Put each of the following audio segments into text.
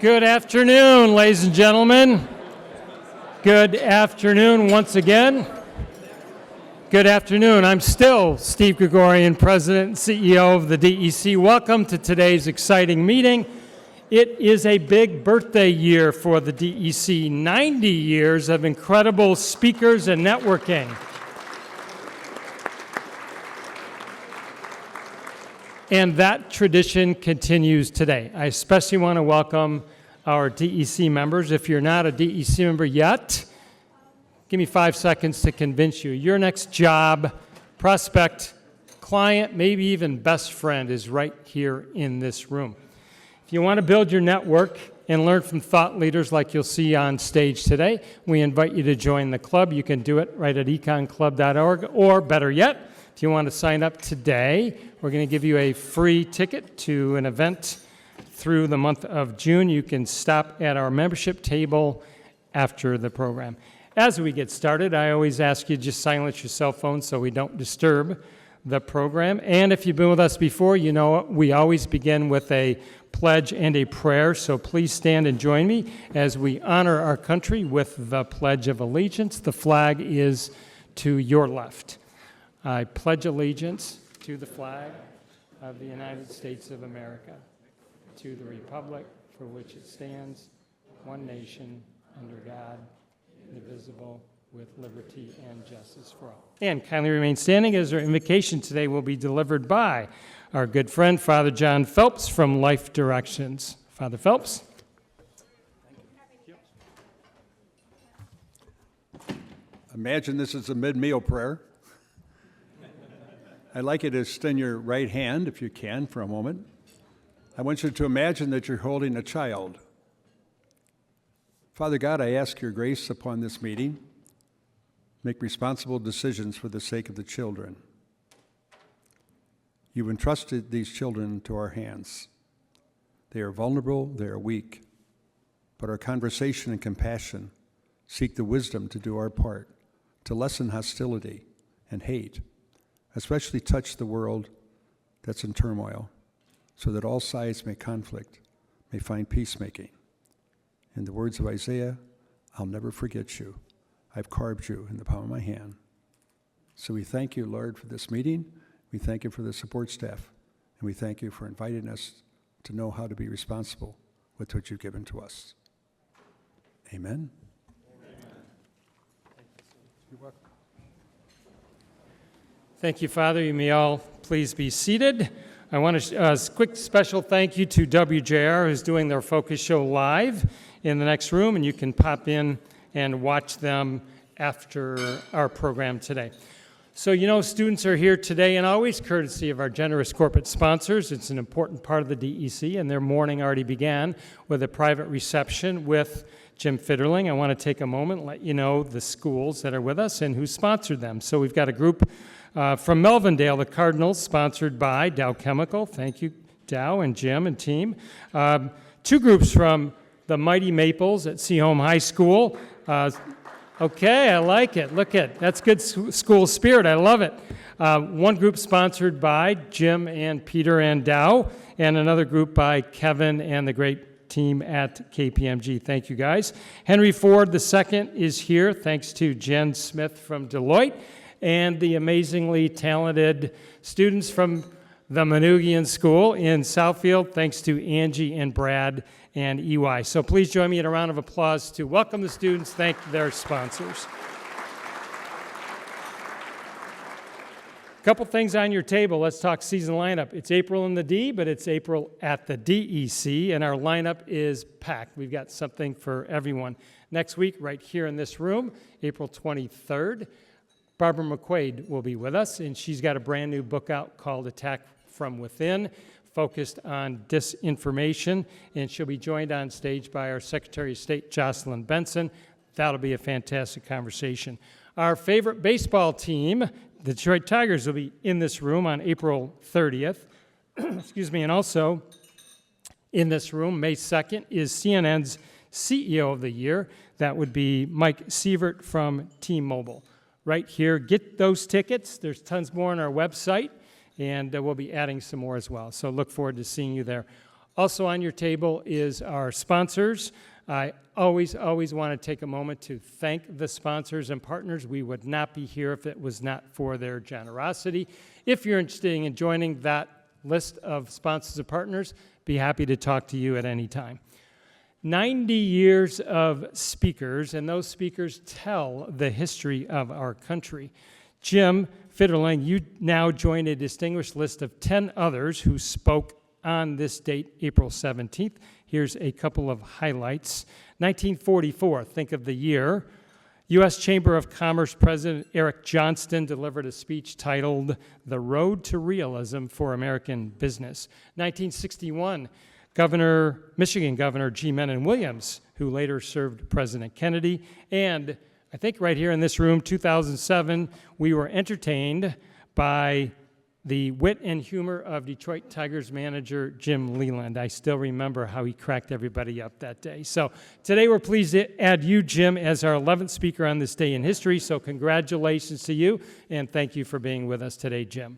Good afternoon, ladies and gentlemen. Good afternoon once again. Good afternoon. I'm still Steve Gregorian, President and CEO of the DEC. Welcome to today's exciting meeting. It is a big birthday year for the DEC, 90 years of incredible speakers and networking. And that tradition continues today. I especially want to welcome our DEC members. If you're not a DEC member yet, give me 5 seconds to convince you. Your next job, prospect, client, maybe even best friend is right here in this room. If you want to build your network and learn from thought leaders like you'll see on stage today, we invite you to join the club. You can do it right at econclub.org, or better yet, if you want to sign up today, we're going to give you a free ticket to an event through the month of June. You can stop at our membership table after the program. As we get started, I always ask you to just silence your cell phone so we don't disturb the program. And if you've been with us before, you know we always begin with a pledge and a prayer. So please stand and join me as we honor our country with the Pledge of Allegiance. The flag is to your left. I pledge allegiance to the flag of the United States of America, to the republic for which it stands, one nation, under God, indivisible, with liberty and justice for all. And kindly remain standing as our invocation today will be delivered by our good friend, Father John Phelps from Life Directions. Father Phelps. Imagine this is a mid-meal prayer. I'd like you to extend your right hand, if you can, for a moment. I want you to imagine that you're holding a child. Father God, I ask your grace upon this meeting. Make responsible decisions for the sake of the children. You've entrusted these children to our hands. They are vulnerable, they are weak, but our conversation and compassion seek the wisdom to do our part, to lessen hostility and hate, especially touch the world that's in turmoil, so that all sides may find peacemaking. In the words of Isaiah, I'll never forget you. I've carved you in the palm of my hand. So we thank you, Lord, for this meeting. We thank you for the support staff. And we thank you for inviting us to know how to be responsible with what you've given to us. Amen. You're welcome. Thank you, Father. You may all please be seated. I want to quick special thank you to WJR, who's doing their focus show live in the next room, and you can pop in and watch them after our program today. So, you know, students are here today, and always courtesy of our generous corporate sponsors. It's an important part of the DEC, and their morning already began with a private reception with Jim Fitterling. I want to take a moment and let you know the schools that are with us and who sponsored them. So we've got a group from Melvindale, the Cardinals, sponsored by Dow Chemical. Thank you, Dow and Jim and team. Two groups from the Mighty Maples at Seaholm High School. Okay, I like it. Look at that's good school spirit. I love it. One group sponsored by Jim and Peter and Dow, and another group by Kevin and the great team at KPMG. Thank you, guys. Henry Ford II is here, thanks to Jen Smith from Deloitte, and the amazingly talented students from the Manugian School in Southfield, thanks to Angie and Brad and EY. So please join me in a round of applause to welcome the students, thank their sponsors. A couple things on your table. Let's talk season lineup. It's April in the D, but it's April at the DEC, and our lineup is packed. We've got something for everyone. Next week, right here in this room, April 23rd, Barbara McQuaid will be with us, and she's got a brand new book out called Attack from Within, focused on disinformation, and she'll be joined on stage by our Secretary of State, Jocelyn Benson. That'll be a fantastic conversation. Our favorite baseball team, the Detroit Tigers, will be in this room on April 30th. Excuse me, and also in this room, May 2nd, is CNN's CEO of the Year. That would be Mike Sievert from T-Mobile. Right here, get those tickets. There's tons more on our website, and we'll be adding some more as well. So look forward to seeing you there. Also on your table is our sponsors. I always want to take a moment to thank the sponsors and partners. We would not be here if it was not for their generosity. If you're interested in joining that list of sponsors and partners, be happy to talk to you at any time. 90 years of speakers, and those speakers tell the history of our country. Jim Fitterling, you now join a distinguished list of 10 others who spoke on this date, April 17th. Here's a couple of highlights. 1944, think of the year. U.S. Chamber of Commerce President Eric Johnston delivered a speech titled "The Road to Realism for American Business." 1961, Michigan Governor G. Menon Williams, who later served President Kennedy. And I think right here in this room, 2007, we were entertained by the wit and humor of Detroit Tigers manager Jim Leland. I still remember how he cracked everybody up that day. So today we're pleased to add you, Jim, as our 11th speaker on this day in history. So congratulations to you, and thank you for being with us today, Jim.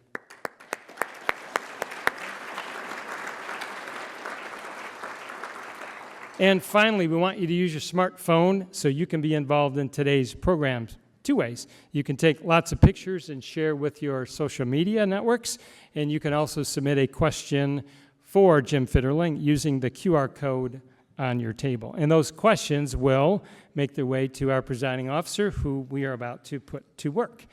And finally, we want you to use your smartphone so you can be involved in today's programs. Two ways. You can take lots of pictures and share with your social media networks, and you can also submit a question for Jim Fitterling using the QR code on your table. And those questions will make their way to our presiding officer, who we are about to put to work.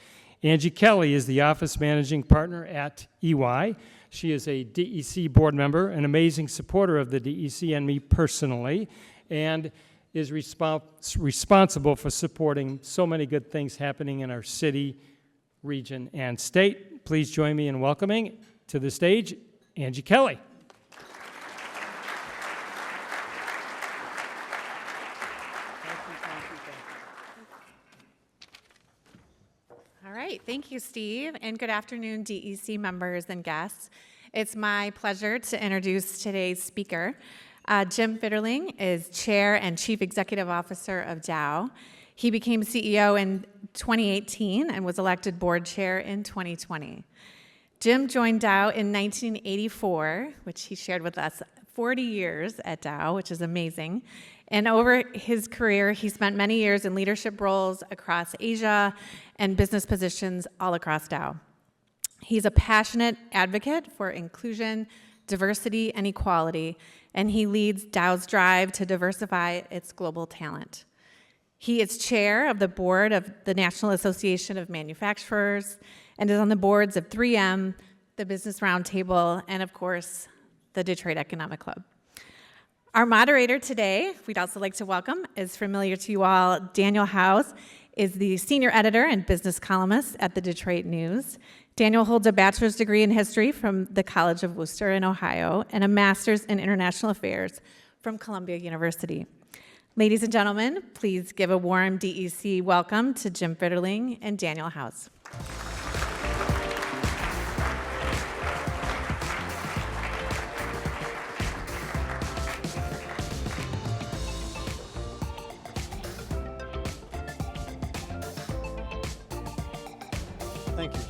Angie Kelly is the office managing partner at EY. She is a DEC board member, an amazing supporter of the DEC and me personally, and is responsible for supporting so many good things happening in our city, region, and state. Please join me in welcoming to the stage Angie Kelly. All right, thank you, Steve, and good afternoon, DEC members and guests. It's my pleasure to introduce today's speaker. Jim Fitterling is Chair and Chief Executive Officer of Dow. He became CEO in 2018 and was elected board chair in 2020. Jim joined Dow in 1984, which he shared with us, 40 years at Dow, which is amazing. And over his career, he spent many years in leadership roles across Asia and business positions all across Dow. He's a passionate advocate for inclusion, diversity, and equality, and he leads Dow's drive to diversify its global talent. He is chair of the board of the National Association of Manufacturers and is on the boards of 3M, the Business Roundtable, and of course, the Detroit Economic Club. Our moderator today, we'd also like to welcome, is familiar to you all. Daniel House is the senior editor and business columnist at the Detroit News. Daniel holds a bachelor's degree in history from the College of Worcester in Ohio and a master's in international affairs from Columbia University. Ladies and gentlemen, please give a warm DEC welcome to Jim Fitterling and Daniel House. Thank you.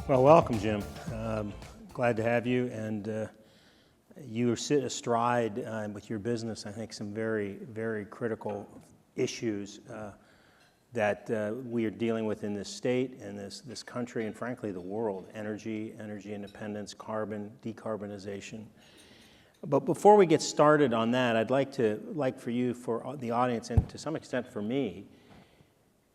Well, welcome, Jim. Glad to have you, and you sit astride with your business, I think, some very, very critical issues that we are dealing with in this state and this country and, frankly, the world: energy independence, carbon, decarbonization. But before we get started on that, I'd like for you, for the audience, and to some extent for me,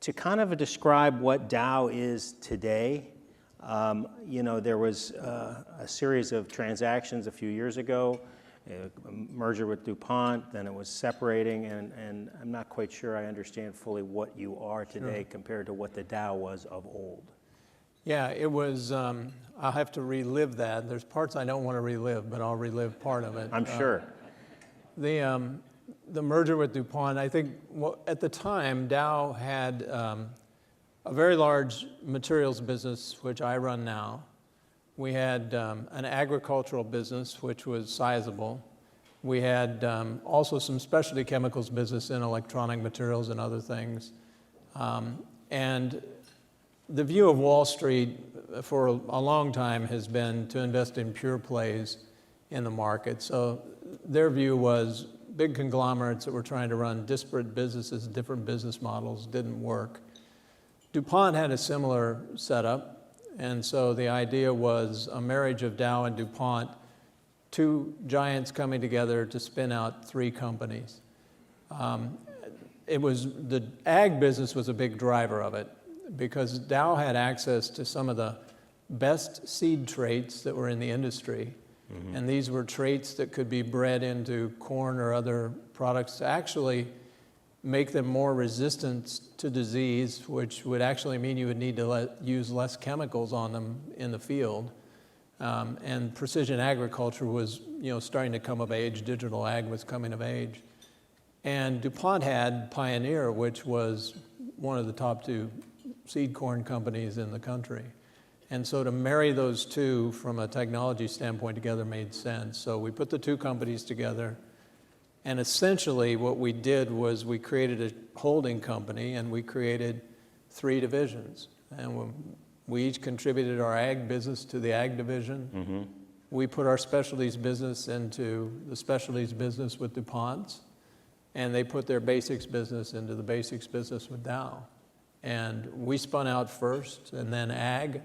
to kind of describe what Dow is today. There was a series of transactions a few years ago, a merger with DuPont, then it was separating, and I'm not quite sure I understand fully what you are today compared to what the Dow was of old. Yeah, it was, I'll have to relive that. There's parts I don't want to relive, but I'll relive part of it. I'm sure. The merger with DuPont, I think at the time, Dow had a very large materials business, which I run now. We had an agricultural business, which was sizable. We had also some specialty chemicals business in electronic materials and other things. And the view of Wall Street for a long time has been to invest in pure plays in the market. So their view was big conglomerates that were trying to run disparate businesses, different business models, didn't work. DuPont had a similar setup, and so the idea was a marriage of Dow and DuPont, two giants coming together to spin out three companies. The ag business was a big driver of it because Dow had access to some of the best seed traits that were in the industry. And these were traits that could be bred into corn or other products to actually make them more resistant to disease, which would actually mean you would need to use less chemicals on them in the field. And precision agriculture was, starting to come of age. Digital ag was coming of age. And DuPont had Pioneer, which was one of the top two seed corn companies in the country. And so to marry those two from a technology standpoint together made sense. So we put the two companies together. And essentially what we did was we created a holding company and we created three divisions. And we each contributed our ag business to the ag division. We put our specialties business into the specialties business with DuPont's. And they put their basics business into the basics business with Dow. And we spun out first, and then ag,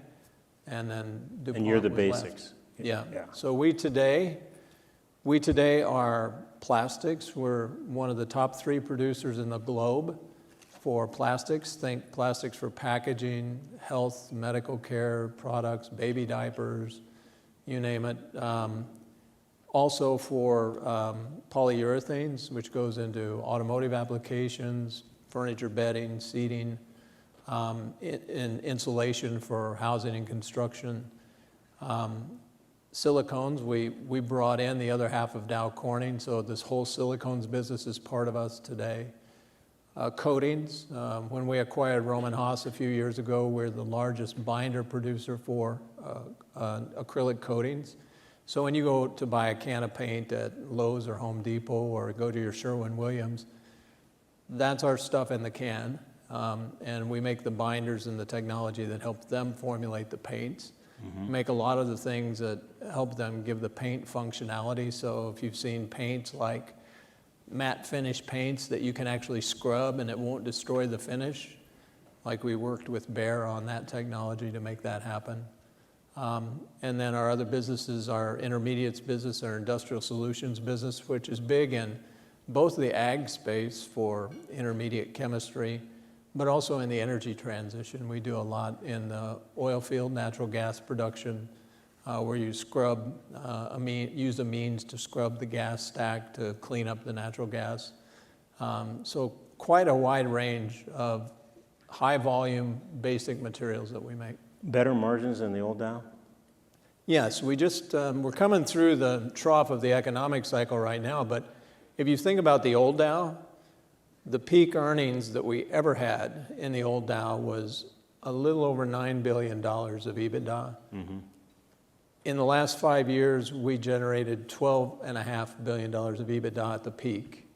and then DuPont. And you're the was basics. left. Yeah. So we today are plastics. We're one of the top three producers in the globe for plastics. Think plastics for packaging, health, medical care products, baby diapers, you name it. Also for polyurethanes, which goes into automotive applications, furniture bedding, seating, and insulation for housing and construction. Silicones, we brought in the other half of Dow Corning, so this whole silicones business is part of us today. Coatings, when we acquired Roman Haas a few years ago, we're the largest binder producer for acrylic coatings. So when you go to buy a can of paint at Lowe's or Home Depot or go to your Sherwin-Williams, that's our stuff in the can. And we make the binders and the technology that help them formulate the paints. Make a lot of the things that help them give the paint functionality. So if you've seen paints like matte finish paints that you can actually scrub and it won't destroy the finish, like we worked with Behr on that technology to make that happen. And then our other businesses, our intermediates business, our industrial solutions business, which is big in both the ag space for intermediate chemistry, but also in the energy transition. We do a lot in the oil field, natural gas production, where you scrub, use amines to scrub the gas stack to clean up the natural gas. So quite a wide range of high volume basic materials that we make. Better margins than the old Dow? Yes, we're coming through the trough of the economic cycle right now, but if you think about the old Dow, the peak earnings that we ever had in the old Dow was a little over $9 billion of EBITDA. In the last 5 years, we generated $12.5 billion of EBITDA at the peak.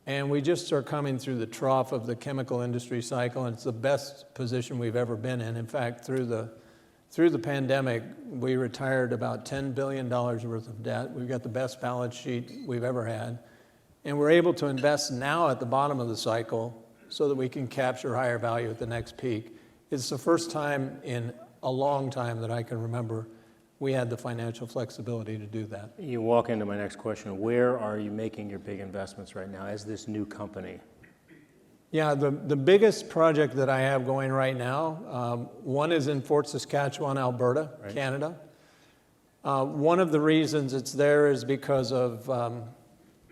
And we just are coming through the trough of the chemical industry cycle, and it's the best position we've ever been in. In fact, through the pandemic, we retired about $10 billion worth of debt. We've got the best balance sheet we've ever had. And we're able to invest now at the bottom of the cycle so that we can capture higher value at the next peak. It's the first time in a long time that I can remember we had the financial flexibility to do that. You walk into my next question. Where are you making your big investments right now as this new company? Yeah, the biggest project that I have going right now, one is in Fort Saskatchewan, Alberta, right. Canada. One of the reasons it's there is because of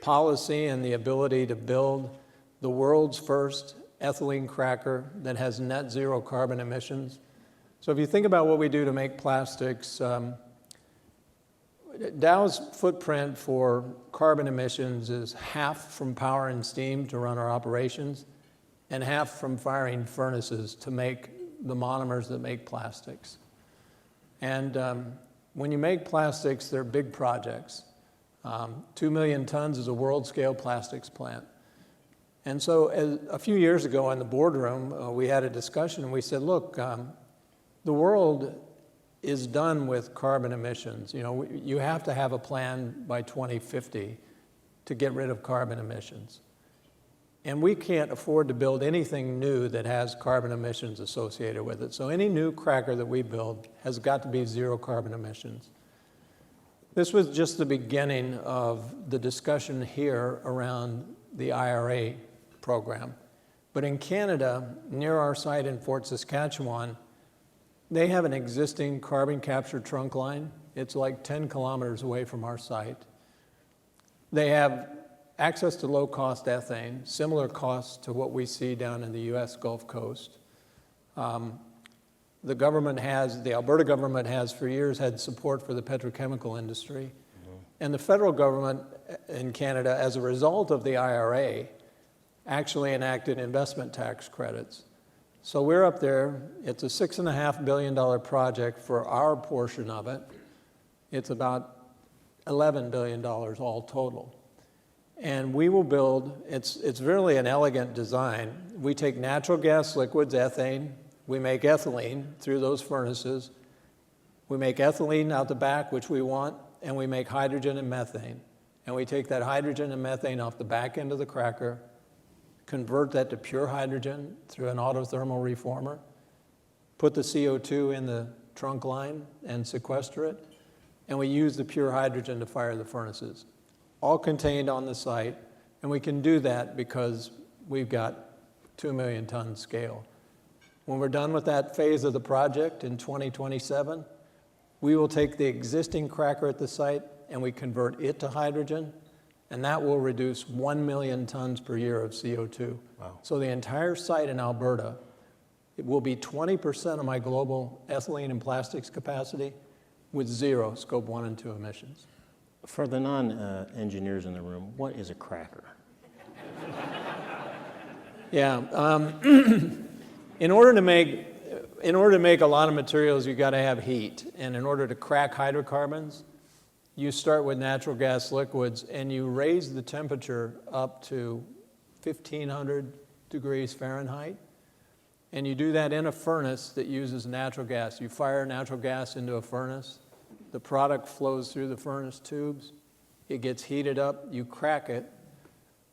policy and the ability to build the world's first ethylene cracker that has net zero carbon emissions. So if you think about what we do to make plastics, Dow's footprint for carbon emissions is half from power and steam to run our operations, and half from firing furnaces to make the monomers that make plastics. And when you make plastics, they're big projects. 2 million tons is a world-scale plastics plant. And so a few years ago in the boardroom, we had a discussion and we said, look, the world is done with carbon emissions. You know, you have to have a plan by 2050 to get rid of carbon emissions. And we can't afford to build anything new that has carbon emissions associated with it. So any new cracker that we build has got to be zero carbon emissions. This was just the beginning of the discussion here around the IRA program. But in Canada, near our site in Fort Saskatchewan, they have an existing carbon capture trunk line. It's like 10 kilometers away from our site. They have access to low-cost ethane, similar costs to what we see down in the US Gulf Coast. The Alberta government has for years had support for the petrochemical industry. And the federal government in Canada, as a result of the IRA, actually enacted investment tax credits. So we're up there. It's a $6.5 billion project for our portion of it. It's about $11 billion all total. And we will build, it's really an elegant design. We take natural gas liquids, ethane, we make ethylene through those furnaces. We make ethylene out the back, which we want, and we make hydrogen and methane. And we take that hydrogen and methane off the back end of the cracker, convert that to pure hydrogen through an autothermal reformer, put the CO2 in the trunk line and sequester it, and we use the pure hydrogen to fire the furnaces, all contained on the site. And we can do that because we've got 2 million ton scale. When we're done with that phase of the project in 2027, we will take the existing cracker at the site and we convert it to hydrogen, and that will reduce 1 million tons per year of CO2. Wow. So the entire site in Alberta, it will be 20% of my global ethylene and plastics capacity with zero Scope 1 and 2 emissions. For the non-engineers in the room, what is a cracker? Yeah, in order to make a lot of materials, you've got to have heat. And in order to crack hydrocarbons, you start with natural gas liquids and you raise the temperature up to 1,500 degrees Fahrenheit. And you do that in a furnace that uses natural gas. You fire natural gas into a furnace. The product flows through the furnace tubes. It gets heated up. You crack it.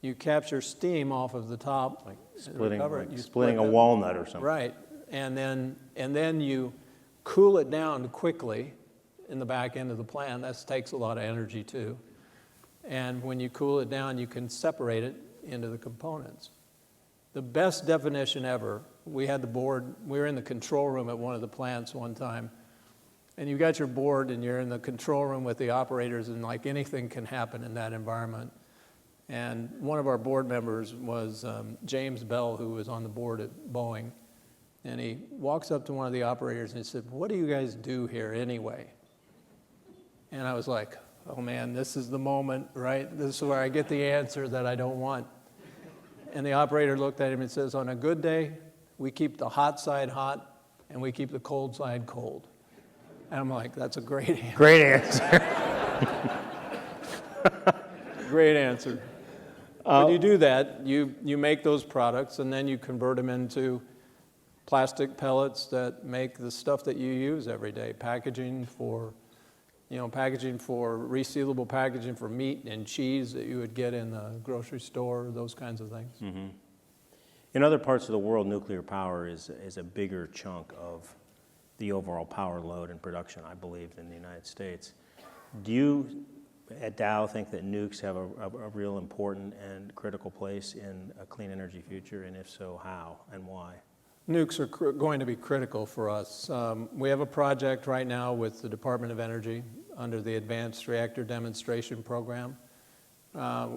You capture steam off of the top. Like splitting split a walnut or something. Right. And then you cool it down quickly in the back end of the plant. That takes a lot of energy too. And when you cool it down, you can separate it into the components. The best definition ever, we were in the control room at one of the plants one time, and you got your board and you're in the control room with the operators, and like anything can happen in that environment. And one of our board members was James Bell, who was on the board at Boeing. And he walks up to one of the operators and he said, "What do you guys do here anyway?" And I was like, oh man, this is the moment, right? This is where I get the answer that I don't want. And the operator looked at him and says, "On a good day, we keep the hot side hot and we keep the cold side cold." And I'm like, that's a great answer. Great answer. Great answer. When you do that, you make those products and then you convert them into plastic pellets that make the stuff that you use every day. Packaging for resealable packaging for meat and cheese that you would get in the grocery store, those kinds of things. Mm-hmm. In other parts of the world, nuclear power is a bigger chunk of the overall power load and production, I believe, than the United States. Do you, at Dow, think that nukes have a real important and critical place in a clean energy future? And if so, how and why? Nukes are going to be critical for us. We have a project right now with the Department of Energy under the Advanced Reactor Demonstration Program.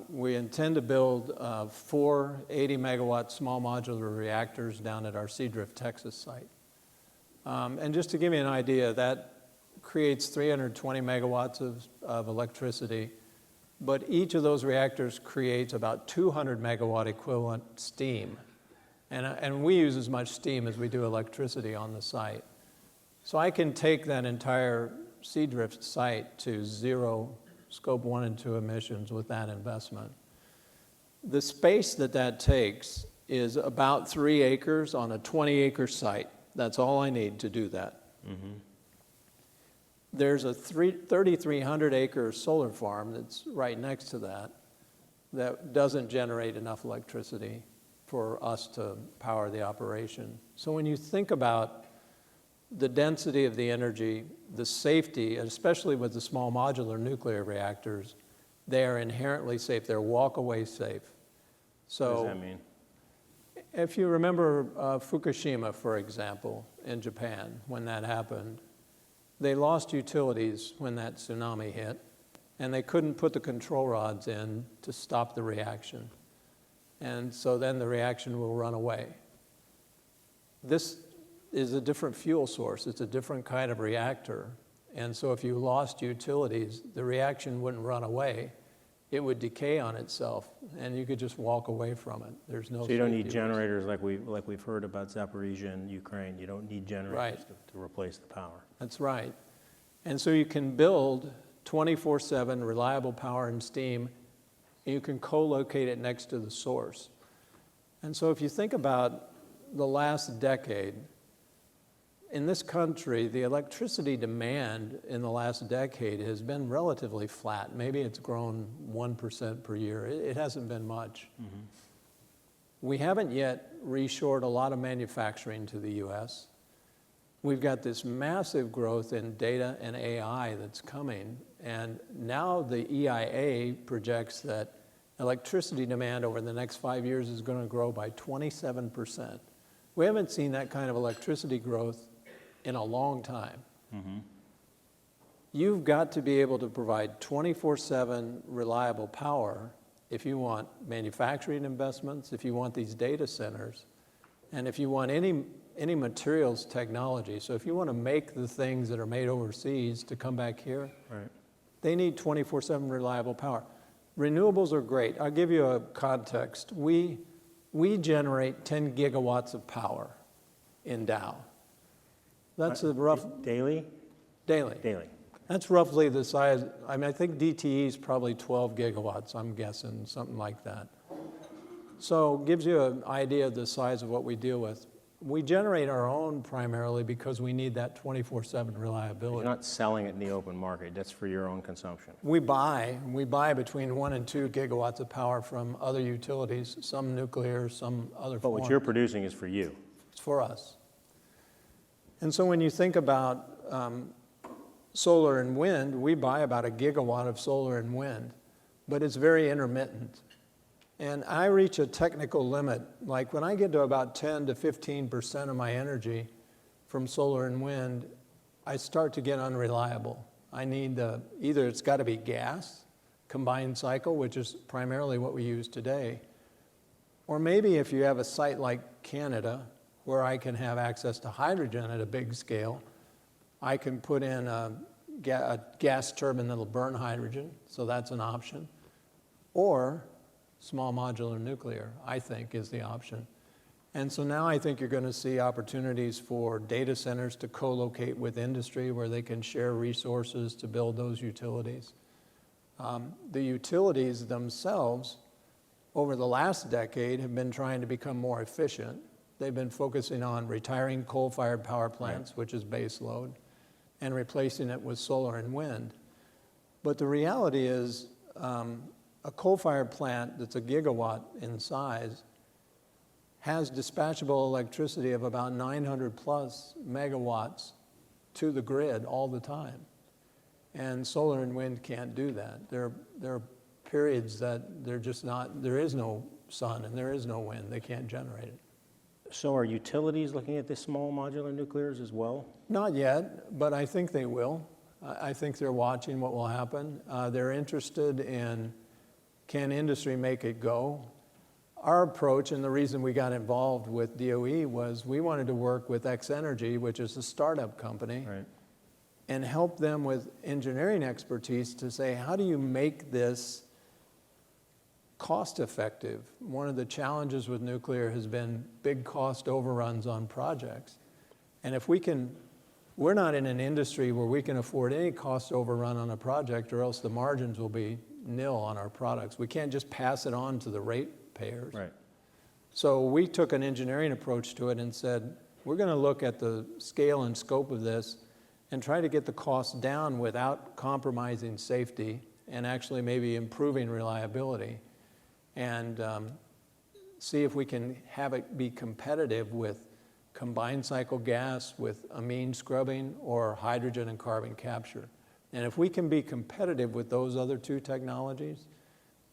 We intend to build 4 80-megawatt small modular reactors down at our Seadrift, Texas site. And just to give you an idea, that creates 320 megawatts of electricity, but each of those reactors creates about 200 megawatt equivalent steam. And we use as much steam as we do electricity on the site. So I can take that entire Seadrift site to zero Scope 1 and 2 emissions with that investment. The space that takes is about 3 acres on a 20-acre site. That's all I need to do that. There's a 3,300-acre solar farm that's right next to that doesn't generate enough electricity for us to power the operation. So when you think about the density of the energy, the safety, especially with the small modular nuclear reactors, they are inherently safe. They're walk-away safe. So What does that mean? if you remember Fukushima, for example, in Japan, when that happened, they lost utilities when that tsunami hit, and they couldn't put the control rods in to stop the reaction. And so then the reaction will run away. This is a different fuel source. It's a different kind of reactor. And so if you lost utilities, the reaction wouldn't run away. It would decay on itself, and you could just walk away from it. There's no So you don't need safety risk. generators like we've heard about Zaporizhia and Ukraine. You don't need generators Right. to replace the power. That's right. And so you can build 24/7 reliable power and steam, and you can co-locate it next to the source. And so if you think about the last decade, in this country, the electricity demand in the last decade has been relatively flat. Maybe it's grown 1% per year. It hasn't been much. We haven't yet reshored a lot of manufacturing to the US. We've got this massive growth in data and AI that's coming, and now the EIA projects that electricity demand over the next 5 years is going to grow by 27%. We haven't seen that kind of electricity growth in a long time. You've got to be able to provide 24/7 reliable power if you want manufacturing investments, if you want these data centers, and if you want any materials technology. So if you want to make the things that are made overseas to come back here, Right. they need 24/7 reliable power. Renewables are great. I'll give you a context. We generate 10 gigawatts of power in Dow. That's a rough Daily? daily. Daily. That's roughly the size. I mean, I think DTE is probably 12 gigawatts, I'm guessing, something like that. So gives you an idea of the size of what we deal with. We generate our own primarily because we need that 24/7 You're reliability. not selling it in the open market. That's for your own consumption. We buy between 1 and 2 gigawatts of power from other utilities, some nuclear, some other But what forms. you're producing is for you. It's for us. And so when you think about solar and wind, we buy about a gigawatt of solar and wind, but it's very intermittent. And I reach a technical limit. Like when I get to about 10 to 15% of my energy from solar and wind, I start to get unreliable. I need either it's got to be gas, combined cycle, which is primarily what we use today, or maybe if you have a site like Canada, where I can have access to hydrogen at a big scale, I can put in a gas turbine that'll burn hydrogen, so that's an option. Or small modular nuclear, I think, is the option. And so now I think you're going to see opportunities for data centers to co-locate with industry where they can share resources to build those utilities. The utilities themselves, over the last decade, have been trying to become more efficient. They've been focusing on retiring coal-fired power plants, which is base load, and replacing it with solar and wind. But the reality is a coal-fired plant that's a gigawatt in size has dispatchable electricity of about 900 plus megawatts to the grid all the time. And solar and wind can't do that. There are periods that they're just not, there is no sun and there is no wind. They can't generate it. So are utilities looking at the small modular nuclears as well? Not yet, but I think they will. I think they're watching what will happen. They're interested in, can industry make it go? Our approach, and the reason we got involved with DOE, was we wanted to work with X Energy, which is a startup company, Right. and help them with engineering expertise to say, how do you make this cost effective? One of the challenges with nuclear has been big cost overruns on projects. And if we can we're not in an industry where we can afford any cost overrun on a project, or else the margins will be nil on our products. We can't just pass it on to the ratepayers. Right. So we took an engineering approach to it and said, we're going to look at the scale and scope of this and try to get the cost down without compromising safety and actually maybe improving reliability, and see if we can have it be competitive with combined cycle gas, with amine scrubbing, or hydrogen and carbon capture. And if we can be competitive with those other two technologies,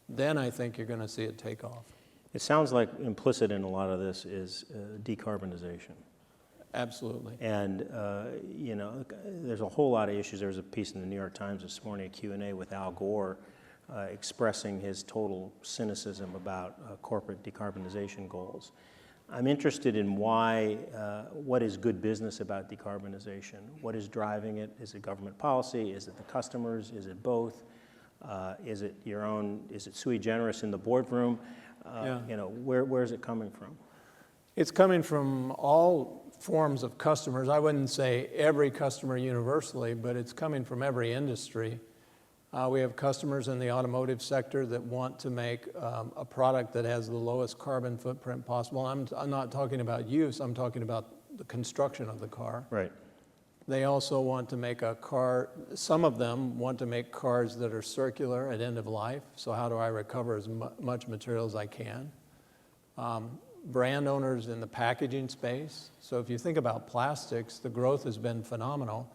then I think you're going to see it take off. It sounds like implicit in a lot of this is decarbonization. Absolutely. And, you know, there's a whole lot of issues. There was a piece in the New York Times this morning, a Q&A with Al Gore, expressing his total cynicism about corporate decarbonization goals. I'm interested in why, what is good business about decarbonization? What is driving it? Is it government policy? Is it the customers? Is it both? Is it your own, is it sui generis in the boardroom? Yeah. You know, where is it coming from? It's coming from all forms of customers. I wouldn't say every customer universally, but it's coming from every industry. We have customers in the automotive sector that want to make a product that has the lowest carbon footprint possible. I'm not talking about use, I'm talking about the construction of the car. Right. They also want to make a car, some of them want to make cars that are circular at end of life. So how do I recover as much material as I can? Brand owners in the packaging space. So if you think about plastics, the growth has been phenomenal.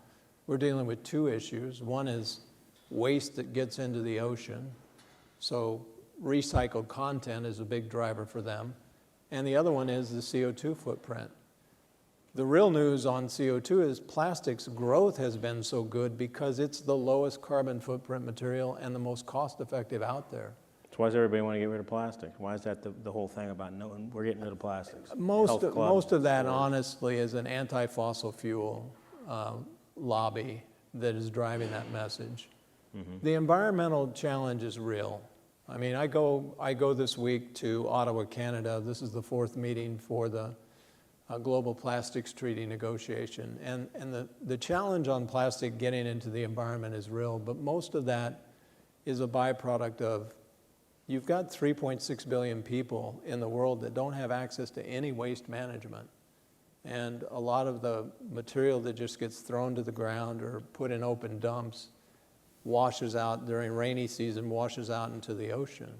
We're dealing with two issues. One is waste that gets into the ocean. So recycled content is a big driver for them. And the other one is the CO2 footprint. The real news on CO2 is plastics growth has been so good because it's the lowest carbon footprint material and the most cost-effective out there. So why does everybody want to get rid of plastic? Why is that the whole thing about no, we're getting rid of plastics? Most of that, or, honestly, is an anti-fossil fuel lobby that is driving that message. Mm-hmm. The environmental challenge is real. I mean, I go this week to Ottawa, Canada. This is the 4th meeting for the Global Plastics Treaty negotiation. And the challenge on plastic getting into the environment is real, but most of that is a byproduct of, you've got 3.6 billion people in the world that don't have access to any waste management. And a lot of the material that just gets thrown to the ground or put in open dumps washes out during rainy season, washes out into the ocean.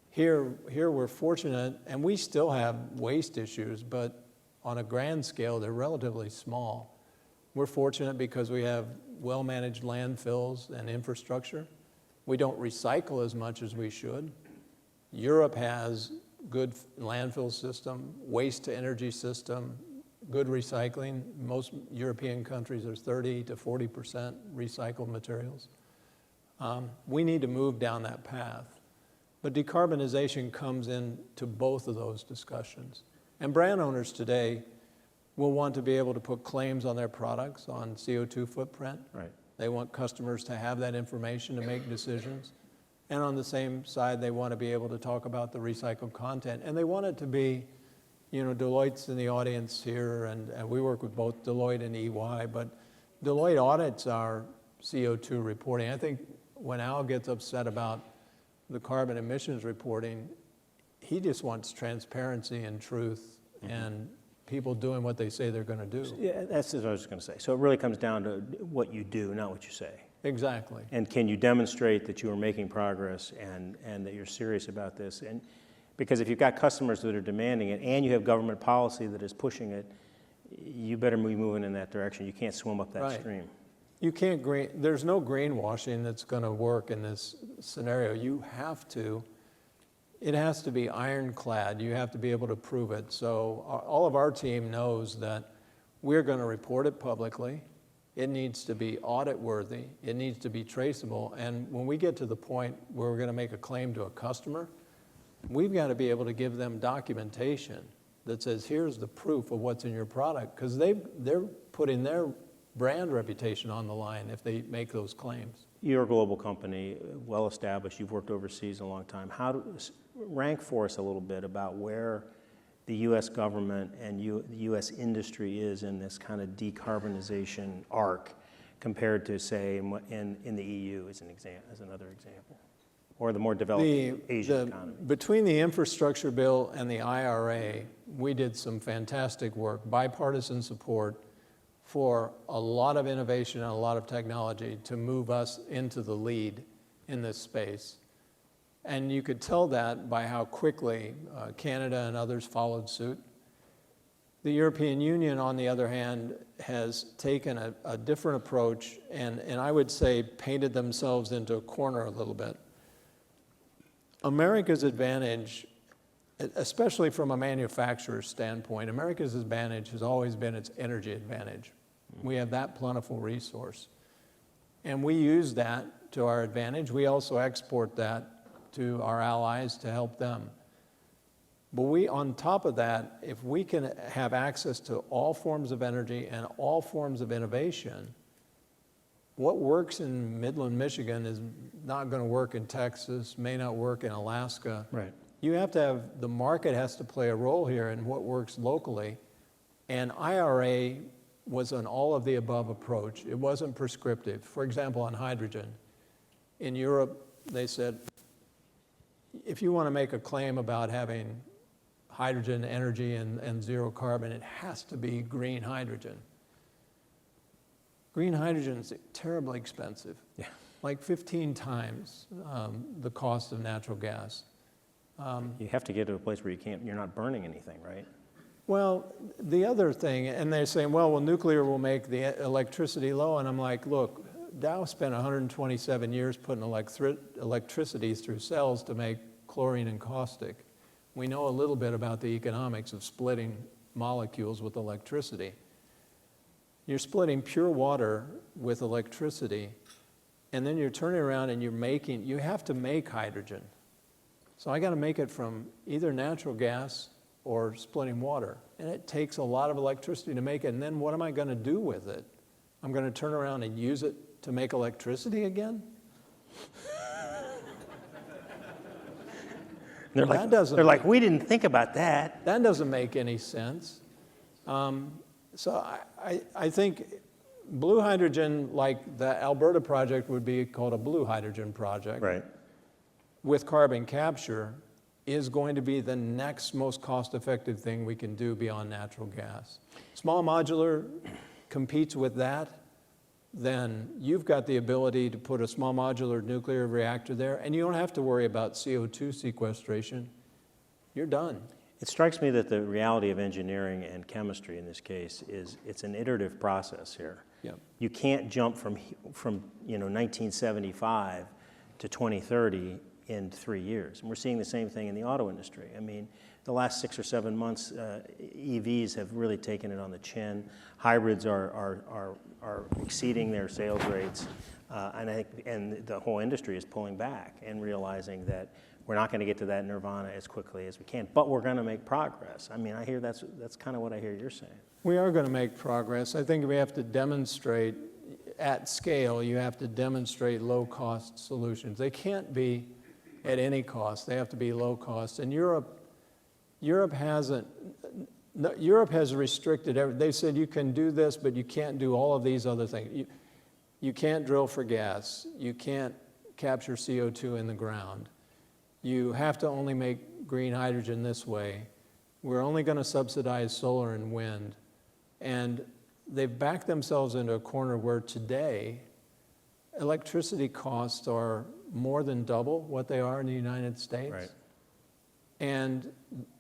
Here we're fortunate, and we still have waste issues, but on a grand scale, they're relatively small. We're fortunate because we have well-managed landfills and infrastructure. We don't recycle as much as we should. Europe has good landfill system, waste-to-energy system, good recycling. Most European countries are 30 to 40% recycled materials. We need to move down that path. But decarbonization comes into both of those discussions. And brand owners today will want to be able to put claims on their products on CO2 footprint. Right. They want customers to have that information to make decisions. And on the same side, they want to be able to talk about the recycled content. And they want it to be, you know, Deloitte's in the audience here, and we work with both Deloitte and EY, but Deloitte audits our CO2 reporting. I think when Al gets upset about the carbon emissions reporting, he just wants transparency and truth, mm-hmm. and people doing what they say they're going to do. Yeah, that's what I was going to say. So it really comes down to what you do, not what you say. Exactly. And can you demonstrate that you are making progress and that you're serious about this? And because if you've got customers that are demanding it and you have government policy that is pushing it, you better be moving in that direction. You can't swim up that stream. You can't there's no greenwashing that's going to work in this scenario. It has to be ironclad. You have to be able to prove it. So all of our team knows that we're going to report it publicly. It needs to be audit worthy. It needs to be traceable. And when we get to the point where we're going to make a claim to a customer, we've got to be able to give them documentation that says, here's the proof of what's in your product, because they're putting their brand reputation on the line if they make those claims. You're a global company, well established. You've worked overseas a long time. Rank for us a little bit about where the U.S. government and the U.S. industry is in this kind of decarbonization arc compared to, say, in the EU as another example, or the more developed Asian economy? Between the infrastructure bill and the IRA, we did some fantastic work, bipartisan support for a lot of innovation and a lot of technology to move us into the lead in this space. And you could tell that by how quickly Canada and others followed suit. The European Union, on the other hand, has taken a different approach and I would say painted themselves into a corner a little bit. America's advantage, especially from a manufacturer's standpoint, America's advantage has always been its energy advantage. We have that plentiful resource. And we use that to our advantage. We also export that to our allies to help them. But we, on top of that, if we can have access to all forms of energy and all forms of innovation, what works in Midland, Michigan is not going to work in Texas, may not work in Alaska. Right. You have to have, the market has to play a role here in what works locally. And IRA was an all of the above approach. It wasn't prescriptive. For example, on hydrogen, in Europe, they said, if you want to make a claim about having hydrogen energy and zero carbon, it has to be green hydrogen. Green hydrogen is terribly expensive, like 15 times the cost of natural gas. You have to get to a place where you're not burning anything, right? Well, the other thing, and they're saying, well, nuclear will make the electricity low, and I'm like, look, Dow spent 127 years putting electricity through cells to make chlorine and caustic. We know a little bit about the economics of splitting molecules with electricity. You're splitting pure water with electricity, and then you're turning around and you have to make hydrogen. So I got to make it from either natural gas or splitting water. And it takes a lot of electricity to make it, and then what am I going to do with it? I'm going to turn around and use it to make electricity again? They're like, we didn't think about that. That doesn't make any sense. So I think blue hydrogen, like the Alberta project, would be called a blue hydrogen project. Right. With carbon capture is going to be the next most cost-effective thing we can do beyond natural gas. Small modular competes with that, then you've got the ability to put a small modular nuclear reactor there, and you don't have to worry about CO2 sequestration. You're done. It strikes me that the reality of engineering and chemistry in this case is it's an iterative process here. Yep. You can't jump from 1975 to 2030 in 3 years. And we're seeing the same thing in the auto industry. I mean, the last 6 or 7 months, EVs have really taken it on the chin. Hybrids are exceeding their sales rates, and the whole industry is pulling back and realizing that we're not going to get to that nirvana as quickly as we can, but we're going to make progress. I mean, I hear that's kind of what I hear you're saying. We are going to make progress. I think we have to demonstrate at scale. You have to demonstrate low-cost solutions. They can't be at any cost. They have to be low cost. And Europe has restricted everything. They said you can do this, but you can't do all of these other things. You can't drill for gas. You can't capture CO2 in the ground. You have to only make green hydrogen this way. We're only going to subsidize solar and wind. And they've backed themselves into a corner where today electricity costs are more than double what they are in the United States. Right. And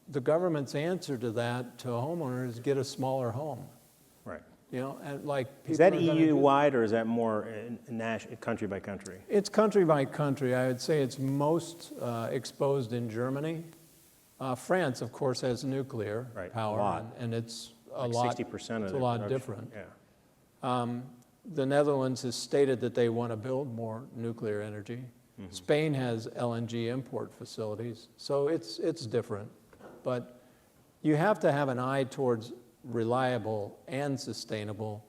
the government's answer to that to a homeowner is get a smaller home. Right. You know, and like Is that people are gonna EU-wide or is that more country by country? It's country by country. I would say it's most exposed in Germany. France, of course, has nuclear power, a lot. and it's a Like lot. 60% of It's a their lot production. different. Yeah. The Netherlands has stated that they want to build more nuclear energy. Mm-hmm. Spain has LNG import facilities, so it's different. But you have to have an eye towards reliable and sustainable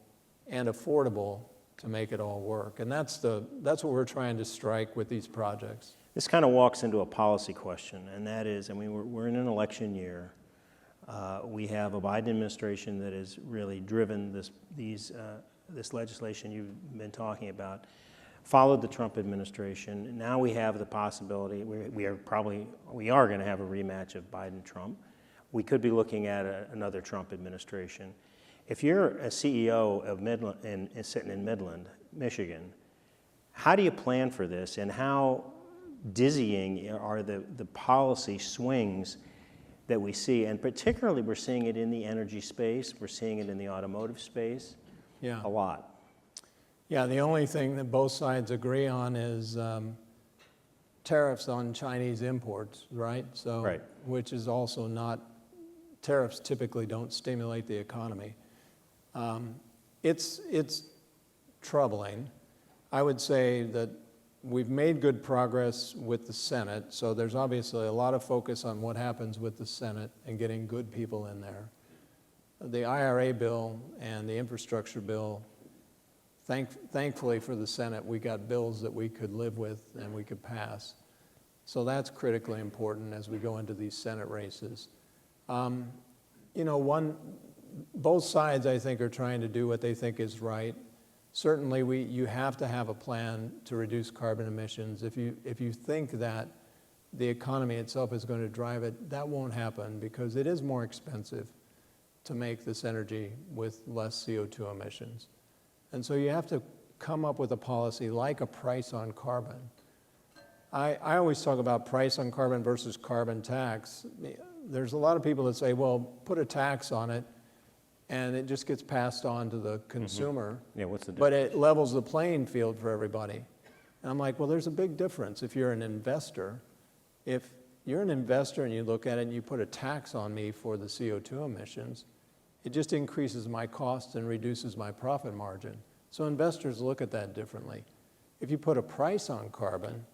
and affordable to make it all work. And that's what we're trying to strike with these projects. This kind of walks into a policy question, and that is, I mean, we're in an election year. We have a Biden administration that has really driven this legislation you've been talking about, followed the Trump administration. Now we have the possibility, we are going to have a rematch of Biden-Trump. We could be looking at another Trump administration. If you're a CEO of Midland and sitting in Midland, Michigan, how do you plan for this, and how dizzying are the policy swings that we see? And particularly, we're seeing it in the energy space, we're seeing it in the automotive space, a lot. Yeah, the only thing that both sides agree on is tariffs on Chinese imports, right? So, Right. Which is also not, tariffs typically don't stimulate the economy. It's troubling. I would say that we've made good progress with the Senate, so there's obviously a lot of focus on what happens with the Senate and getting good people in there. The IRA bill and the infrastructure bill, thankfully for the Senate, we got bills that we could live with and we could pass. So that's critically important as we go into these Senate races. Both sides, I think, are trying to do what they think is right. Certainly, you have to have a plan to reduce carbon emissions. If you think that the economy itself is going to drive it, that won't happen, because it is more expensive to make this energy with less CO2 emissions. And so you have to come up with a policy like a price on carbon. I always talk about price on carbon versus carbon tax. There's a lot of people that say, well, put a tax on it, and it just gets passed on to the consumer. Yeah, what's the difference? But it levels the playing field for everybody. And I'm like, well, there's a big difference if you're an investor. If you're an investor and you look at it and you put a tax on me for the CO2 emissions, it just increases my costs and reduces my profit margin. So investors look at that differently. If you put a price on carbon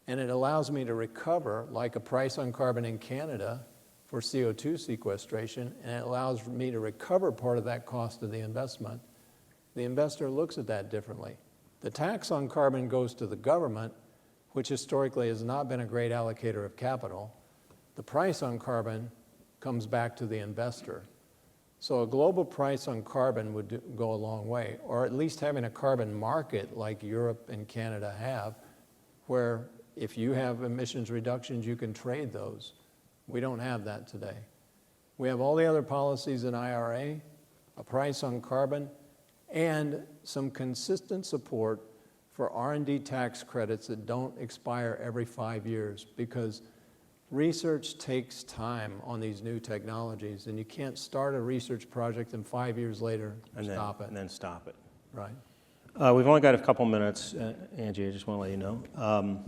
and it allows me to recover, like a price on carbon in Canada for CO2 sequestration, and it allows me to recover part of that cost of the investment, the investor looks at that differently. The tax on carbon goes to the government, which historically has not been a great allocator of capital. The price on carbon comes back to the investor. So a global price on carbon would go a long way, or at least having a carbon market like Europe and Canada have, where if you have emissions reductions, you can trade those. We don't have that today. We have all the other policies in IRA, a price on carbon, and some consistent support for R&D tax credits that don't expire every 5 years, because research takes time on these new technologies, and you can't start a research project and 5 years later stop it. And then stop it. Right. We've only got a couple minutes, Angie, I just want to let you know.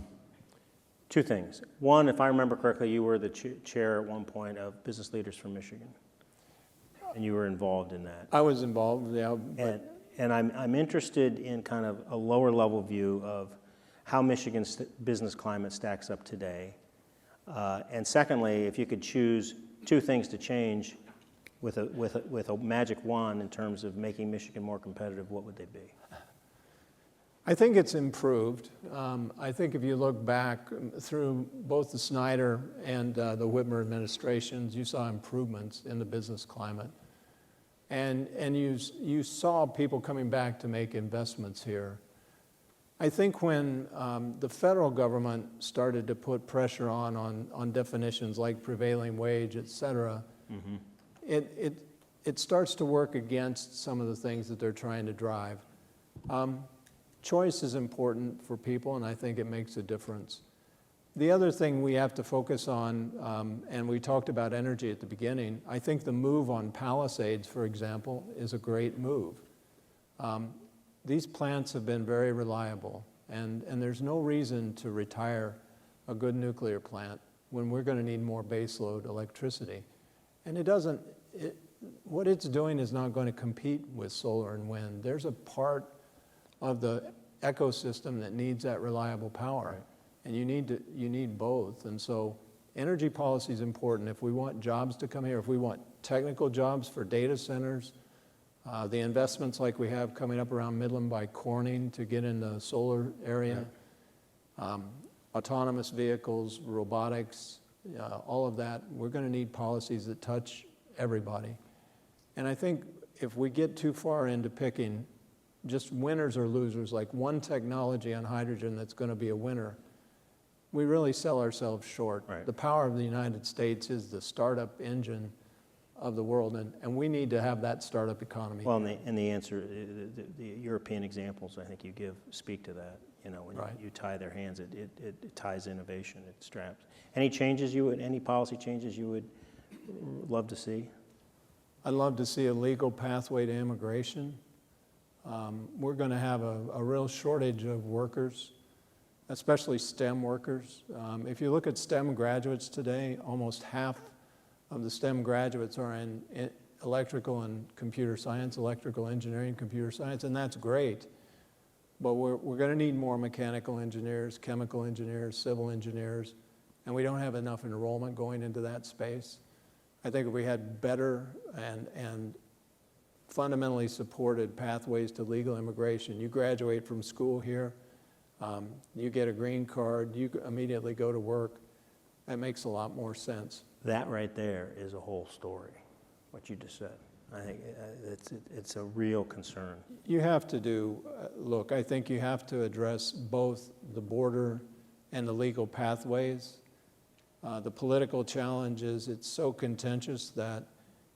Two things. One, if I remember correctly, you were the chair at one point of Business Leaders for Michigan, and you were involved in that. I was involved, yeah. And I'm interested in kind of a lower level view of how Michigan's business climate stacks up today. And secondly, if you could choose two things to change with a magic wand in terms of making Michigan more competitive, what would they be? I think it's improved. I think if you look back through both the Snyder and the Whitmer administrations, you saw improvements in the business climate. And you saw people coming back to make investments here. I think when the federal government started to put pressure on definitions like prevailing wage, et cetera, it starts to work against some of the things that they're trying to drive. Choice is important for people, and I think it makes a difference. The other thing we have to focus on, and we talked about energy at the beginning, I think the move on Palisades, for example, is a great move. These plants have been very reliable, and there's no reason to retire a good nuclear plant when we're going to need more baseload electricity. And what it's doing is not going to compete with solar and wind. There's a part of the ecosystem that needs that reliable power. Right. And you need both. And so energy policy is important. If we want jobs to come here, if we want technical jobs for data centers, the investments like we have coming up around Midland by Corning to get in the solar area, autonomous vehicles, robotics, all of that, we're going to need policies that touch everybody. And I think if we get too far into picking just winners or losers, like one technology on hydrogen that's going to be a winner, we really sell ourselves short. Right. The power of the United States is the startup engine of the world, and we need to have that startup economy. Well, and the answer, the European examples I think you give speak to that. You know, when Right. you tie their hands, it ties innovation, it straps. Any policy changes you would love to see? I'd love to see a legal pathway to immigration. We're going to have a real shortage of workers, especially STEM workers. If you look at STEM graduates today, almost half of the STEM graduates are in electrical and computer science, electrical engineering, computer science, and that's great. But we're going to need more mechanical engineers, chemical engineers, civil engineers, and we don't have enough enrollment going into that space. I think if we had better and fundamentally supported pathways to legal immigration, you graduate from school here, you get a green card, you immediately go to work, that makes a lot more sense. That right there is a whole story, what you just said. I think it's a real concern. You have to look, I think you have to address both the border and the legal pathways. The political challenge is it's so contentious that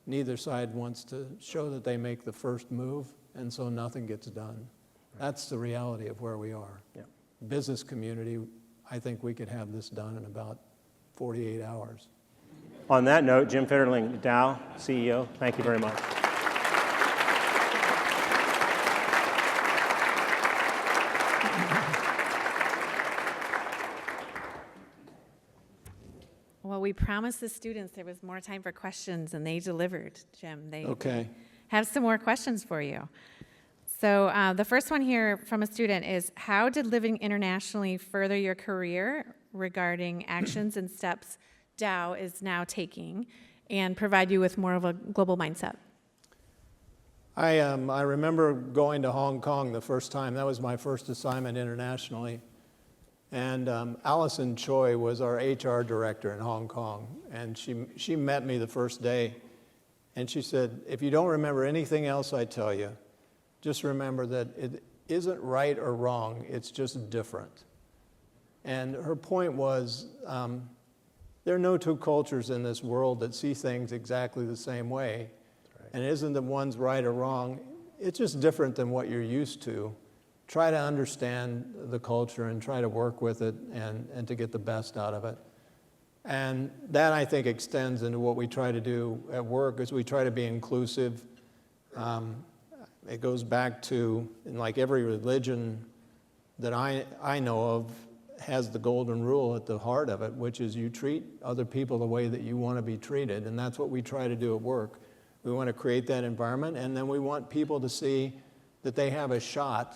neither side wants to show that they make the first move, and so nothing gets done. That's the reality of where we are. Yeah. Business community, I think we could have this done in about 48 hours. On that note, Jim Fitterling, Dow, CEO, thank you very much. Well, we promised the students there was more time for questions, and they delivered, Jim. They Okay. have some more questions for you. So the first one here from a student is, how did living internationally further your career regarding actions and steps Dow is now taking and provide you with more of a global mindset? I remember going to Hong Kong the first time. That was my first assignment internationally. And Allison Choi was our HR director in Hong Kong. And she met me the first day. And she said, if you don't remember anything else I tell you, just remember that it isn't right or wrong, it's just different. And her point was, there are no two cultures in this world that see things exactly the same way. Right. And it isn't that one's right or wrong, it's just different than what you're used to. Try to understand the culture and try to work with it and to get the best out of it. And that, I think, extends into what we try to do at work, is we try to be inclusive. It goes back to, like every religion that I know of has the golden rule at the heart of it, which is you treat other people the way that you want to be treated, and that's what we try to do at work. We want to create that environment, and then we want people to see that they have a shot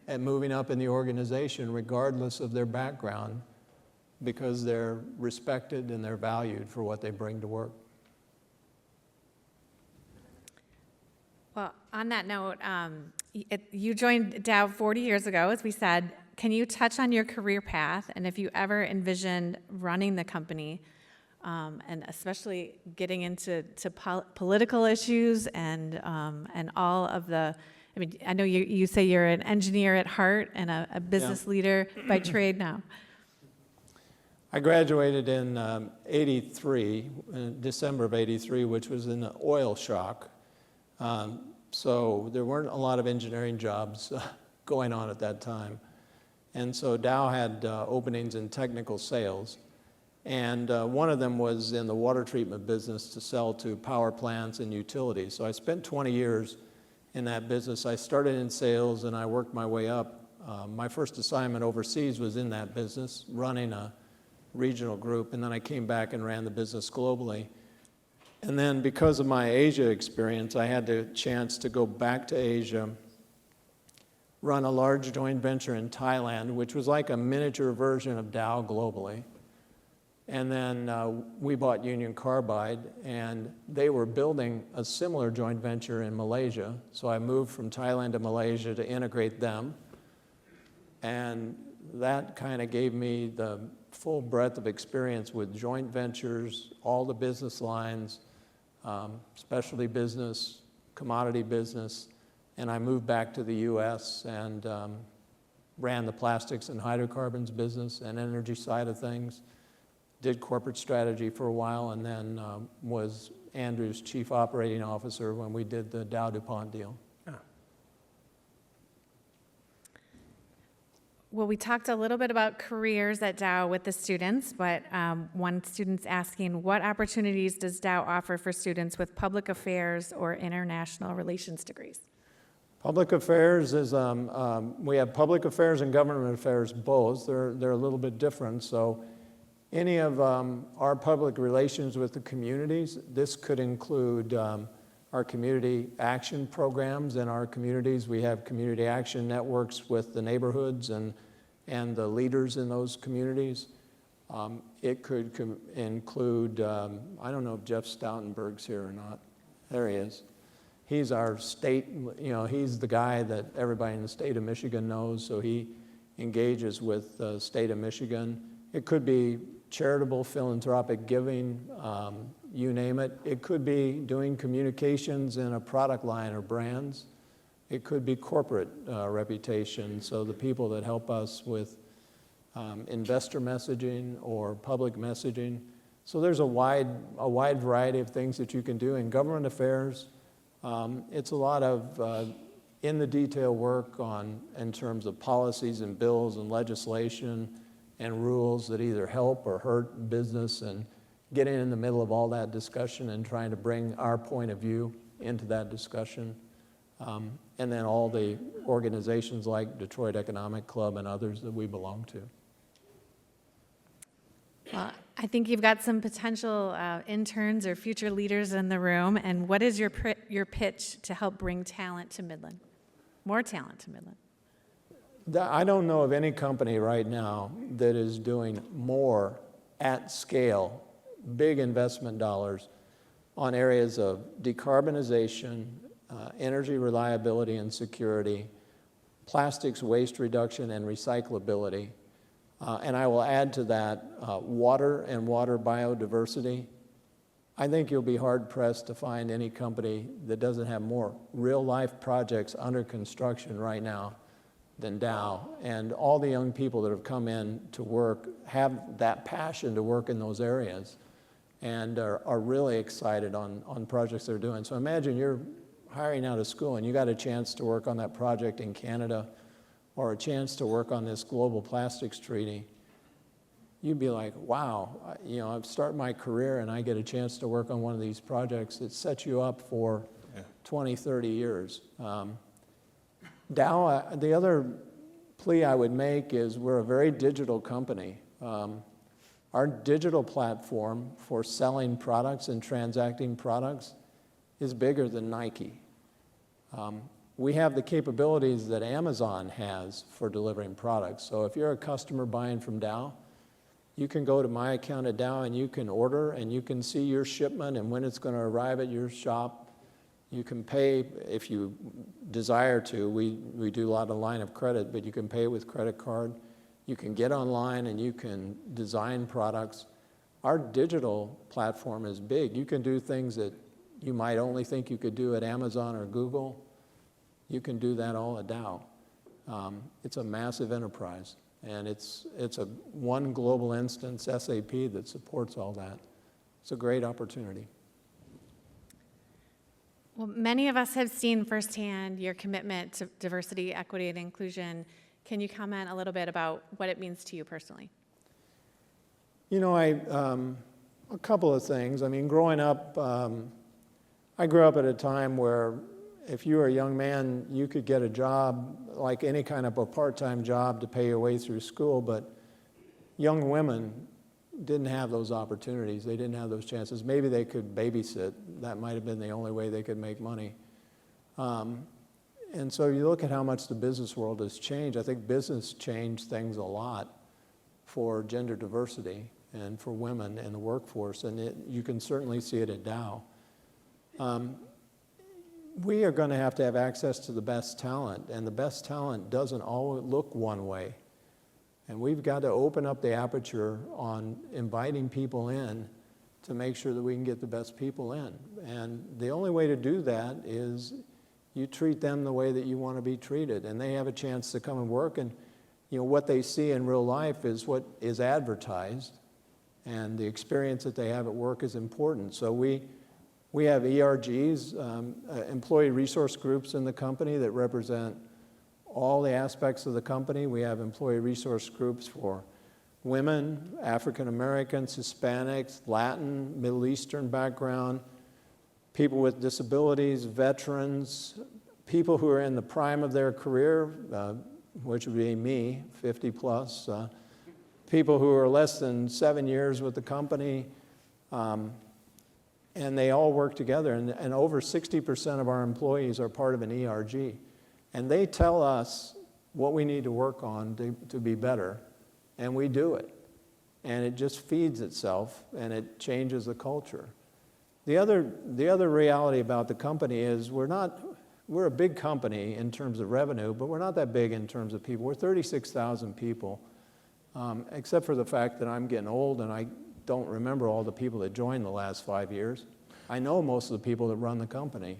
at moving up in the organization regardless of their background, because they're respected and they're valued for what they bring to work. Well, on that note, you joined Dow 40 years ago, as we said. Can you touch on your career path and if you ever envisioned running the company, and especially getting into political issues and all of the, I mean, I know you say you're an engineer at heart and a business leader by trade now. I graduated in 83, December of 83, which was in the oil shock. So there weren't a lot of engineering jobs going on at that time. And so Dow had openings in technical sales. And one of them was in the water treatment business to sell to power plants and utilities. So I spent 20 years in that business. I started in sales and I worked my way up. My first assignment overseas was in that business, running a regional group. And then I came back and ran the business globally. And then because of my Asia experience, I had the chance to go back to Asia, run a large joint venture in Thailand, which was like a miniature version of Dow globally. And then we bought Union Carbide, and they were building a similar joint venture in Malaysia. So I moved from Thailand to Malaysia to integrate them. And that kind of gave me the full breadth of experience with joint ventures, all the business lines, specialty business, commodity business, and I moved back to the U.S. and ran the plastics and hydrocarbons business and energy side of things, did corporate strategy for a while, and then was Andrew's chief operating officer when we did the Dow DuPont deal. Well, we talked a little bit about careers at Dow with the students, but one student's asking, what opportunities does Dow offer for students with public affairs or international relations degrees? Public affairs is, we have public affairs and government affairs both. They're a little bit different. So any of our public relations with the communities, this could include our community action programs in our communities. We have community action networks with the neighborhoods and the leaders in those communities. It could include, I don't know if Jeff Stoutenberg's here or not. There he is. He's our state, he's the guy that everybody in the state of Michigan knows, so he engages with the state of Michigan. It could be charitable, philanthropic giving, you name it. It could be doing communications in a product line or brands. It could be corporate reputation, so the people that help us with investor messaging or public messaging. So there's a wide variety of things that you can do in government affairs. It's a lot of in the detail work in terms of policies and bills and legislation and rules that either help or hurt business, and getting in the middle of all that discussion and trying to bring our point of view into that discussion. And then all the organizations like Detroit Economic Club and others that we belong to. Well, I think you've got some potential interns or future leaders in the room. And what is your pitch to help bring talent to Midland? More talent to Midland? I don't know of any company right now that is doing more at scale, big investment dollars on areas of decarbonization, energy reliability and security, plastics waste reduction and recyclability, and I will add to that water and water biodiversity. I think you'll be hard-pressed to find any company that doesn't have more real-life projects under construction right now than Dow. And all the young people that have come in to work have that passion to work in those areas and are really excited on projects they're doing. So imagine you're hiring out of school and you got a chance to work on that project in Canada or a chance to work on this global plastics treaty. You'd be like, wow, I've started my career and I get a chance to work on one of these projects. It sets you up for 20, 30 years. Dow, the other plea I would make is we're a very digital company. Our digital platform for selling products and transacting products is bigger than Nike. We have the capabilities that Amazon has for delivering products. So if you're a customer buying from Dow, you can go to my account at Dow and you can order and you can see your shipment and when it's going to arrive at your shop. You can pay if you desire to. We do a lot of line of credit, but you can pay with credit card. You can get online and you can design products. Our digital platform is big. You can do things that you might only think you could do at Amazon or Google. You can do that all at Dow. It's a massive enterprise, and it's a one global instance SAP that supports all that. It's a great opportunity. Well, many of us have seen firsthand your commitment to diversity, equity, and inclusion. Can you comment a little bit about what it means to you personally? A couple of things. I mean, growing up, I grew up at a time where if you were a young man, you could get a job, like any kind of a part-time job to pay your way through school, but young women didn't have those opportunities. They didn't have those chances. Maybe they could babysit. That might have been the only way they could make money. And so you look at how much the business world has changed. I think business changed things a lot for gender diversity and for women in the workforce, and you can certainly see it at Dow. We are going to have access to the best talent, and the best talent doesn't always look one way. And we've got to open up the aperture on inviting people in to make sure that we can get the best people in. And the only way to do that is you treat them the way that you want to be treated, and they have a chance to come and work. And what they see in real life is what is advertised, and the experience that they have at work is important. So we have ERGs, employee resource groups in the company that represent all the aspects of the company. We have employee resource groups for women, African Americans, Hispanics, Latin, Middle Eastern background, people with disabilities, veterans, people who are in the prime of their career, which would be me, 50 plus, people who are less than 7 years with the company, and they all work together. And over 60% of our employees are part of an ERG. And they tell us what we need to work on to be better, and we do it. And it just feeds itself, and it changes the culture. The other reality about the company is we're a big company in terms of revenue, but we're not that big in terms of people. We're 36,000 people, except for the fact that I'm getting old and I don't remember all the people that joined the last 5 years. I know most of the people that run the company.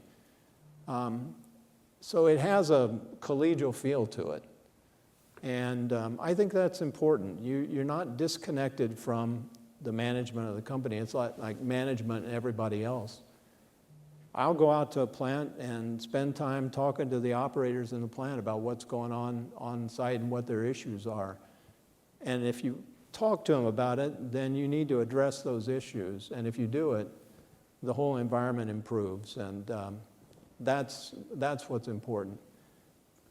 So it has a collegial feel to it. And I think that's important. You're not disconnected from the management of the company. It's like management and everybody else. I'll go out to a plant and spend time talking to the operators in the plant about what's going on site and what their issues are. And if you talk to them about it, then you need to address those issues. And if you do it, the whole environment improves. And that's what's important.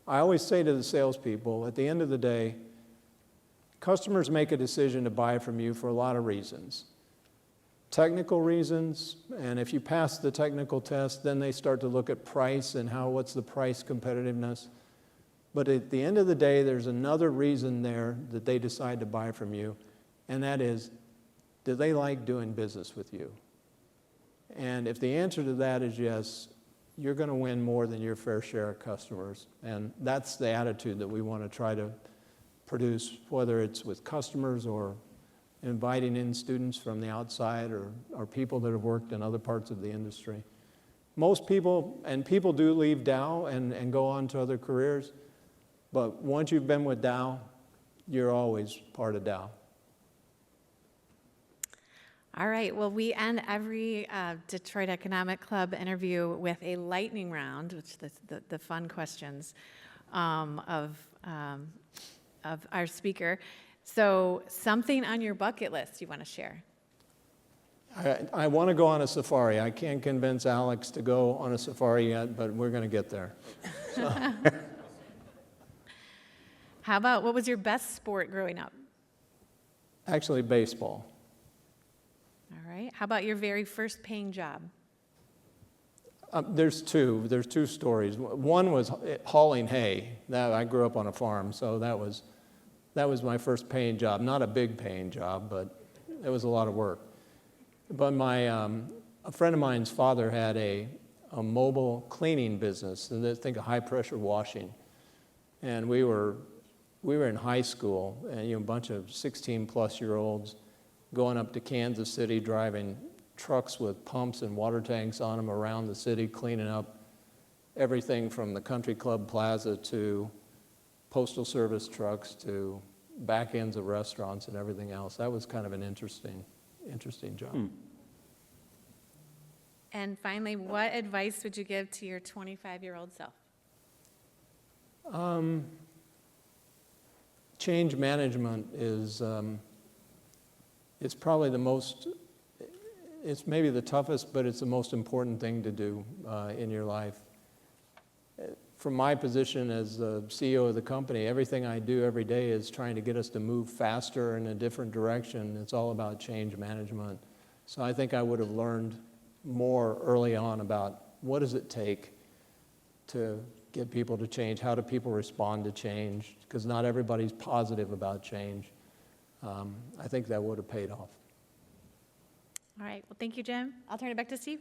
I always say to the salespeople, at the end of the day, customers make a decision to buy from you for a lot of reasons. Technical reasons, and if you pass the technical test, then they start to look at price and what's the price competitiveness. But at the end of the day, there's another reason there that they decide to buy from you, and that is, do they like doing business with you? And if the answer to that is yes, you're going to win more than your fair share of customers. And that's the attitude that we want to try to produce, whether it's with customers or inviting in students from the outside or people that have worked in other parts of the industry. Most people do leave Dow and go on to other careers, but once you've been with Dow, you're always part of Dow. All right, well, we end every Detroit Economic Club interview with a lightning round, which the fun questions of our speaker. So something on your bucket list you want to share? I want to go on a safari. I can't convince Alex to go on a safari yet, but we're going to get there. So. How about, what was your best sport growing up? Actually, baseball. All right. How about your very first paying job? There's two stories. One was hauling hay. I grew up on a farm, so that was my first paying job. Not a big paying job, but it was a lot of work. But a friend of mine's father had a mobile cleaning business, and think of high pressure washing. And we were in high school, and a bunch of 16-plus-year-olds going up to Kansas City, driving trucks with pumps and water tanks on them around the city, cleaning up everything from the country club plaza to postal service trucks to back ends of restaurants and everything else. That was kind of an interesting job. And finally, what advice would you give to your 25-year-old self? Change management is it's probably it's maybe the toughest, but it's the most important thing to do in your life. From my position as the CEO of the company, everything I do every day is trying to get us to move faster in a different direction. It's all about change management. So I think I would have learned more early on about what does it take to get people to change, how do people respond to change, because not everybody's positive about change. I think that would have paid off. All right. Well, thank you, Jim. I'll turn it back to Steve.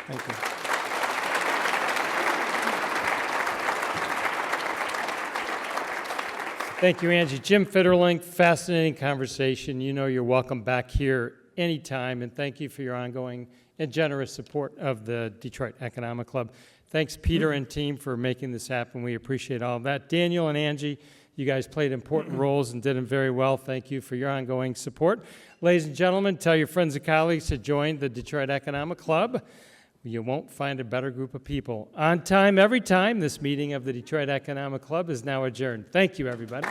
Thank you. Thank you, Angie. Jim Fitterling, fascinating conversation. You know you're welcome back here anytime, and thank you for your ongoing and generous support of the Detroit Economic Club. Thanks, Peter and team, for making this happen. We appreciate all of that. Daniel and Angie, you guys played important roles and did them very well. Thank you for your ongoing support. Ladies and gentlemen, tell your friends and colleagues to join the Detroit Economic Club. You won't find a better group of people. On time, every time, this meeting of the Detroit Economic Club is now adjourned. Thank you, everybody.